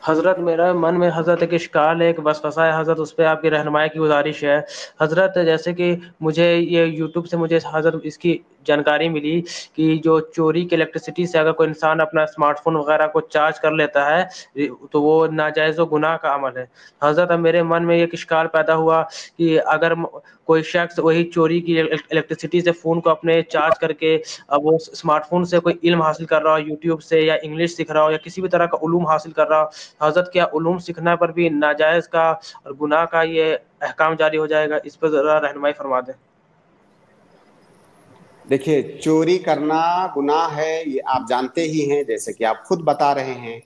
حضرت میرا من میں حضرت ایک اشکال ہے، ایک وسوسہ ہے حضرت، اس پہ آپ کی رہنمائی کی گزارش ہے حضرت۔ جیسے کہ مجھے یہ یوٹیوب سے مجھے حضرت اس کی جانکاری ملی کہ جو چوری کے الیکٹریسٹی سے اگر کوئی انسان اپنا اسمارٹ فون وغیرہ کو چارج کر لیتا ہے تو وہ ناجائز و گناہ کا عمل ہے حضرت۔ اب میرے من میں ایک اشکال پیدا ہوا کہ اگر کوئی شخص وہی چوری کی الیکٹریسٹی سے فون کو اپنے چارج کر کے اب وہ اسمارٹ فون سے کوئی علم حاصل کر رہا ہو، یوٹیوب سے یا انگلش سیکھ رہا ہو یا کسی بھی طرح کا علوم حاصل کر رہا ہو حضرت، کیا علوم سیکھنا پر بھی ناجائز کا اور گناہ کا یہ احکام جاری ہو جائے گا؟ اس پر ذرا رہنمائی فرما دیں۔ دیکھیے، چوری کرنا گناہ ہے یہ آپ جانتے ہی ہیں، جیسے کہ آپ خود بتا رہے ہیں۔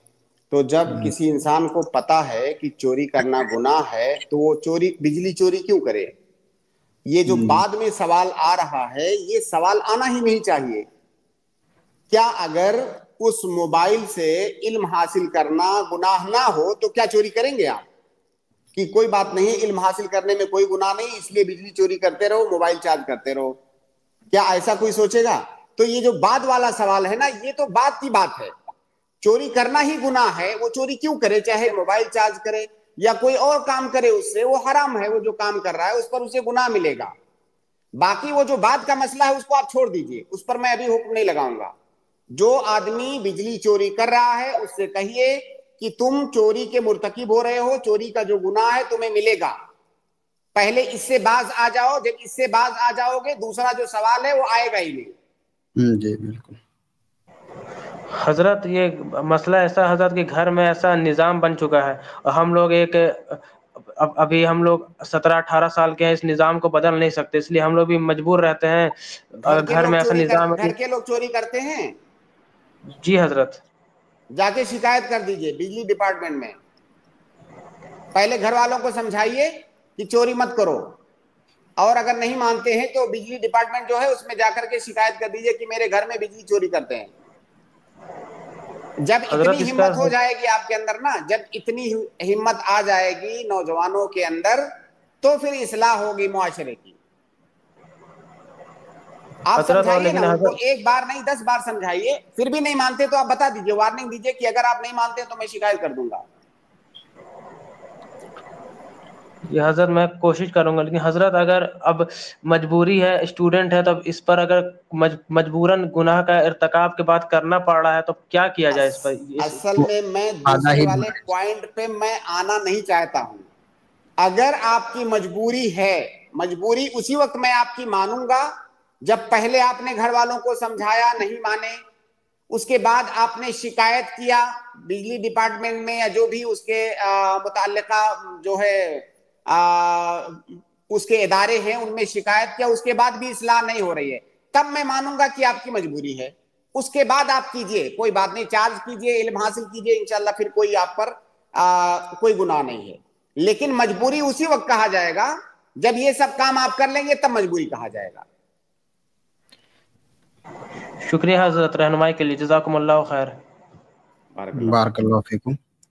تو جب کسی انسان کو پتا ہے کہ چوری کرنا گناہ ہے تو وہ بجلی چوری کیوں کرے؟ یہ جو بعد میں سوال آ رہا ہے یہ سوال آنا ہی نہیں چاہیے۔ کیا اگر اس موبائل سے علم حاصل کرنا گناہ نہ ہو تو کیا چوری کریں گے آپ؟ کہ کوئی بات نہیں، علم حاصل کرنے میں کوئی گناہ نہیں، اس لیے بجلی چوری کرتے رہو، موبائل چارج کرتے رہو، کیا ایسا کوئی سوچے گا؟ تو یہ جو بعد والا سوال ہے نا، یہ تو بعد کی بات ہے۔ چوری کرنا ہی گناہ ہے، وہ چوری کیوں کرے، چاہے موبائل چارج کرے یا کوئی اور کام کرے، اس سے وہ حرام ہے، وہ جو کام کر رہا ہے اس پر اسے گناہ ملے گا۔ باقی وہ جو بعد کا مسئلہ ہے اس کو آپ چھوڑ دیجئے، اس پر میں ابھی حکم نہیں لگاؤں گا۔ جو آدمی بجلی چوری کر رہا ہے اس سے کہیے کہ تم چوری کے مرتکب ہو رہے ہو، چوری کا جو گناہ ہے تمہیں ملے گا، پہلے اس سے باز آ جاؤ۔ جب اس سے باز آ جاؤ گے دوسرا جو سوال ہے وہ آئے گا ہی نہیں۔ جی بالکل حضرت، یہ مسئلہ ایسا حضرت کہ گھر میں ایسا نظام بن چکا ہے اور ہم لوگ ابھی ہم لوگ 17-18 سال کے ہیں، اس نظام کو بدل نہیں سکتے، اس لیے ہم لوگ بھی مجبور رہتے ہیں۔ گھر میں ایسا نظام ہے گھر کے لوگ چوری کرتے ہیں؟ جی حضرت۔ جا کے شکایت کر دیجئے بجلی ڈپارٹمنٹ میں۔ پہلے گھر والوں کو سمجھائیے کہ چوری مت کرو، اور اگر نہیں مانتے ہیں تو بجلی ڈپارٹمنٹ جو ہے اس میں جا کر کے شکایت کر دیجئے کہ میرے گھر میں بجلی چوری کرتے ہیں۔ جب اتنی حضرت اس کا ہمت ہو جائے گی آپ کے اندر نا، جب اتنی ہمت آ جائے گی نوجوانوں کے اندر، تو پھر اصلاح ہوگی معاشرے کی۔ آپ حضرت اور سمجھائیے نا لیکن ان کو، حضرت ایک بار نہیں 10 بار سمجھائیے، پھر بھی نہیں مانتے تو آپ بتا دیجئے، وارننگ دیجئے کہ اگر آپ نہیں مانتے تو میں شکایت کر دوں گا۔ یہ حضرت میں کوشش کروں گا، لیکن حضرت اگر اب مجبوری ہے، اسٹوڈنٹ ہے، تو اب اس پر اگر مجبوراً گناہ کا ارتکاب کے بعد کرنا پڑ رہا ہے تو کیا کیا جائے اس پر؟ اصل میں آدھا دوسرے ہی والے پوائنٹ پہ میں آنا نہیں چاہتا ہوں۔ اگر آپ کی مجبوری ہے، مجبوری اسی وقت میں آپ کی مانوں گا جب پہلے آپ نے گھر والوں کو سمجھایا، نہیں مانے، اس کے بعد آپ نے شکایت کیا بجلی ڈپارٹمنٹ میں یا جو بھی اس کے متعلقہ جو ہے اس کے ادارے ہیں ان میں شکایت کیا، اس کے بعد بھی اصلاح نہیں ہو رہی ہے، تب میں مانوں گا کہ آپ کی مجبوری ہے۔ اس کے بعد آپ کیجئے، کوئی بات نہیں، چارج کیجئے، علم حاصل کیجئے، انشاءاللہ پھر کوئی آپ پر کوئی گناہ نہیں ہے۔ لیکن مجبوری اسی وقت کہا جائے گا جب یہ سب کام آپ کر لیں گے، تب مجبوری کہا جائے گا۔ شکریہ حضرت رہنمائی کے لیے، جزاکم اللہ خیر۔ بارک اللہ بارک فیک۔ اللہ فیکم۔